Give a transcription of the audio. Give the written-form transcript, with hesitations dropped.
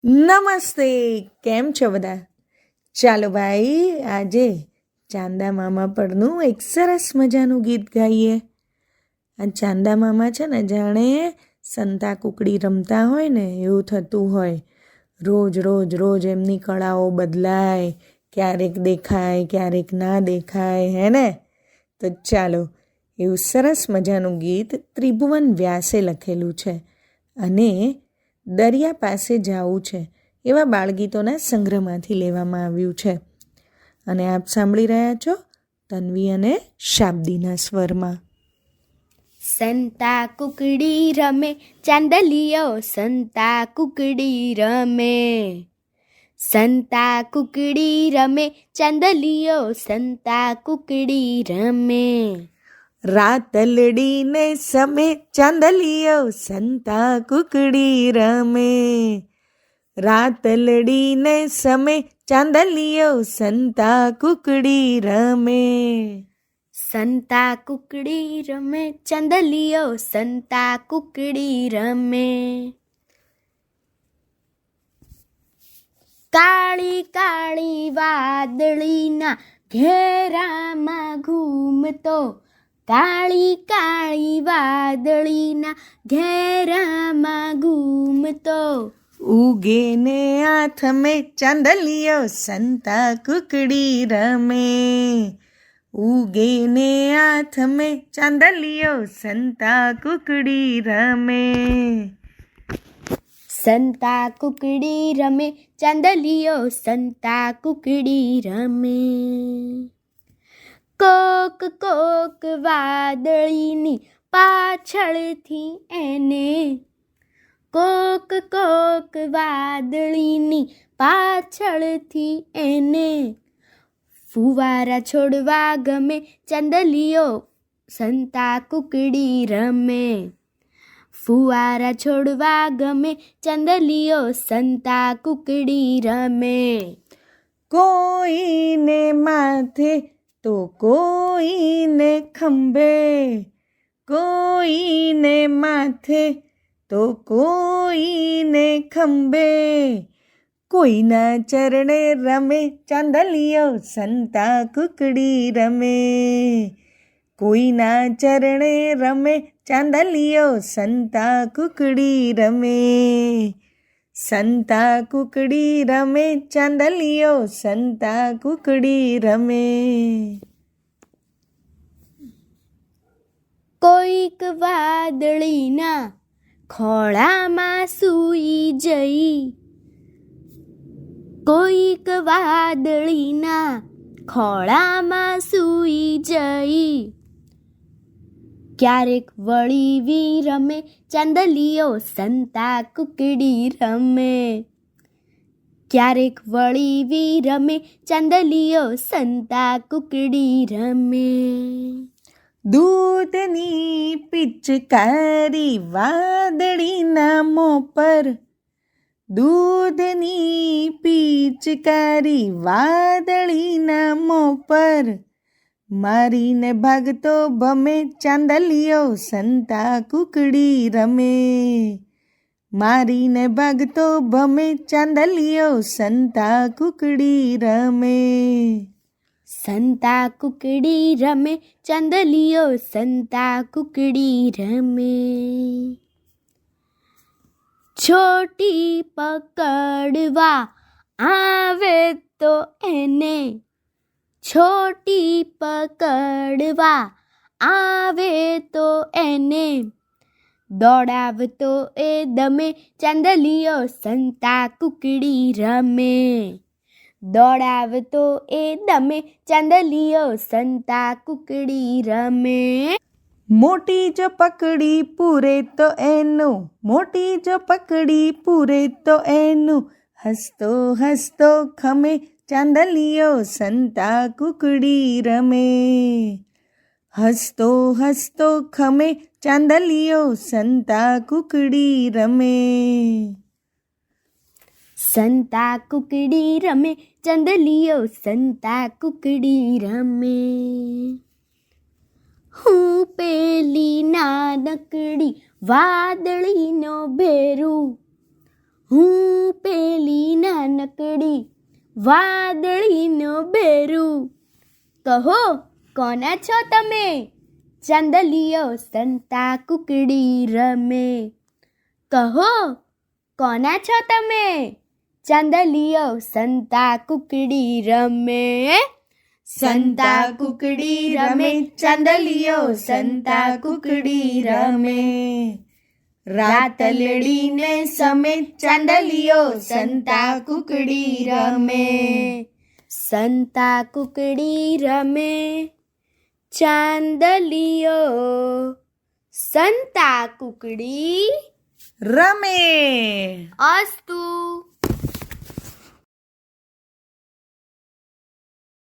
નમસ્તે. કેમ છો બધા? ચાલો ભાઈ, આજે ચાંદા મામા પરનું એક સરસ મજાનું ગીત ગાઈએ. આ ચાંદા મામા છે ને, જાણે સંતા કુકડી રમતા હોય ને એવું થતું હોય. રોજ રોજ રોજ એમની કળાઓ બદલાય, ક્યારેક દેખાય ક્યારેક ના દેખાય, હે ને? તો ચાલો, એવું સરસ મજાનું ગીત ત્રિભુવન વ્યાસે લખેલું છે અને દરિયા પાસે જાવું છે એવા બાળગીતોના સંગ્રહમાંથી લેવામાં આવ્યું છે. અને આપ સાંભળી રહ્યા છો તન્વી અને શાબ્દીના સ્વરમાં. સંતા કુકડી રમે ચાંદલિયો, સંતા કુકડી રમે. સંતા કુકડી રમે ચાંદલિયો, સંતા કુકડી રમે. રાતલડીને સમે ચાંદલિયો, સંતા કુકડી રમે. રાતલડીને સમે ચાંદલિયો, સંતા કુકડી રમે. સંતા કુકડી રમે ચાંદલિયો, સંતા કુકડી રમે. કાળી કાળી વાદળીના ઘેરામાં ઘૂમતો, કાળી કાળી વાદળીના ઘેરામાં ઘૂમતો. ઉગે ને આથમે ચાંદલિયો, સંતા કુકડી રમે. ઉગે ને આથમે ચાંદલિયો, સંતા કુકડી રમે. સંતા કુકડી રમે ચાંદલિયો, સંતા કુકડી રમે. કોક કોક વાદળીની પાછળથી એને, કોક કોક વાદળીની પાછળથી એને. ફુવારા છોડવા ગમે ચાંદલિયો, સંતા કુકડી રમે. ફુવારા છોડવા ગમે ચાંદલિયો, સંતા કુકડી રમે. કોઈને માથે તો કોઈને ખંભે, કોઈને માથે તો કોઈને ખંભે. કોઈના ચરણે રમે ચાંદલિયો, સંતા કુકડી રમે. કોઈના ચરણે રમે ચાંદલિયો, સંતા કુકડી રમે. સંતા કુકડી રમે ચાંદલિયો, સંતા કુકડી રમે. કોઈક વાદળીના ખોળામાં સૂઈ જઈ, કોઈક વાદળીના ખોળામાં સૂઈ જઈ. ક્યારેક વળીવી રમે ચાંદલિયો, સંતા કુકડી રમે. ક્યારેક વળીવી રમે ચાંદલિયો, સંતા કુકડી રમે. દૂધની પિચકારી વાદળીના મોં પર, દૂધની પિચકારી વાદળીના મોં પર. મારીને ભાગતો ભમે ચાંદલિયો, સંતા કુકડી રમે. મારીને ભાગતો ભમે ચાંદલિયો, સંતા કુકડી રમે. સંતા કુકડી રમે ચાંદલિયો, સંતા કુકડી રમે. છોટી પકડવા આવે તો એને, છોટી પકડવા આવે તો એને. દોડાવતો એ દમે ચાંદલિયો, સંતા કુકડી રમે. દોડાવતો એ દમે ચાંદલિયો, સંતા કુકડી રમે. મોટી જો પકડી પૂરે તો એનું, મોટી જો પકડી પૂરે તો એનું. હસતો હસતો ખમે ચાંદલિયો, સંતા કુકડી રમે. હસતો હસતો ખમે ચાંદલિયો, સંતા કુકડી રમે. સંતા કુકડી રમે ચાંદલિયો, સંતા કુકડી રમે. હું પેલી નાનકડી વાદળીનો ભેરું, હું પેલી નાનકડી વાદળીનો બેરું. કહો કોના છો તમે? ચાંદલિયો સંતા કુકડી રમે. કહો કોના છો તમે? ચાંદલિયો સંતા કુકડી રમે. સંતા કુકડી રમે, ચાંદલિયો સંતા કુકડી રમે. રાત લડીને સમે, ચાંદલિયો સંતા કુકડી રમે. સંતા કુકડી રમે, ચાંદલિયો સંતા કુકડી રમે. અસ્તુ.